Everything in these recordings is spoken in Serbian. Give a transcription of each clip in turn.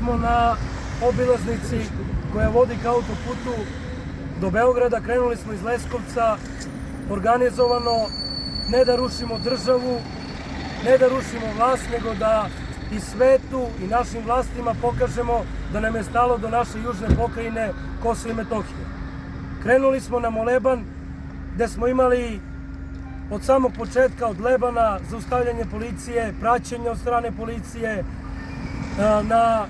smo na obilaznici koja vodi ka autoputu do Beograda. Krenuli smo iz Leskovca, organizovano, ne da rušimo državu, ne da rušimo vlast, nego da i svetu i našim vlastima pokažemo da nam je stalo do naše južne pokrajine Kosovo i Metohije. Krenuli smo na moleban gde smo imali od samog početka, od lebana, zaustavljanje policije, praćenje od strane policije, na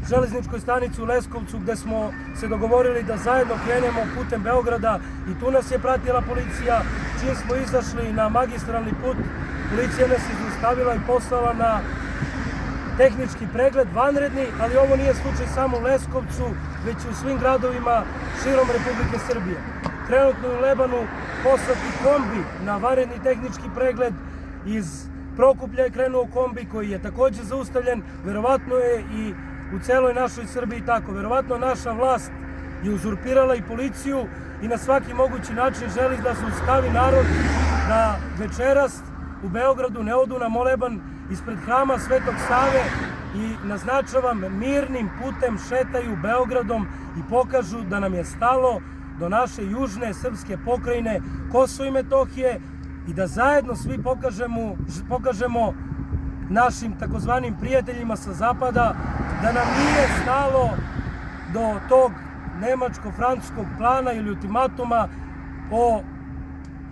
železničkoj stanici u Leskovcu gde smo se dogovorili da zajedno krenemo putem Beograda i tu nas je pratila policija. Čim smo izašli na magistralni put, policija nas je zaustavila i poslala na tehnički pregled, vanredni, ali ovo nije slučaj samo u Leskovcu, već i u svim gradovima širom Republike Srbije. Trenutno u Lebanu poslati kombi na vanredni tehnički pregled. Iz Prokuplja je krenuo kombi koji je takođe zaustavljen. Verovatno je i u celoj našoj Srbiji tako. Verovatno naša vlast je uzurpirala i policiju i na svaki mogući način želi da zaustavi narod da večeras u Beogradu ne odu na moleban ispred hrama Svetog Save i naznačavam, mirnim putem šetaju Beogradom i pokažu da nam je stalo do naše južne srpske pokrajine Kosovo i Metohije i da zajedno svi pokažemo našim takozvanim prijateljima sa zapada da nam nije stalo do tog nemačko-francuskog plana ili ultimatuma o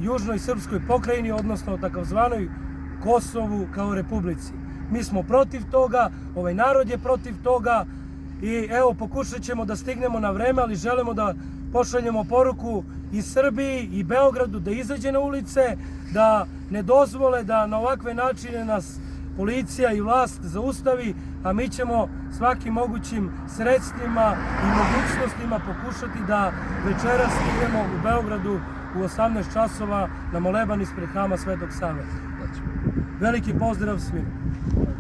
južnoj srpskoj pokrajini, odnosno o takozvanoj Kosovu kao republici. Mi smo protiv toga, ovaj narod je protiv toga i evo pokušat ćemo da stignemo na vreme, ali želimo da pošaljemo poruku i Srbiji i Beogradu da izađe na ulice, da ne dozvole da na ovakve načine nas policija i vlast zaustavi, a mi ćemo svakim mogućim sredstvima i mogućnostima pokušati da večeras stignemo u Beogradu u 18 časova na moleban ispred hrama Svetog Save. Veliki pozdrav svima.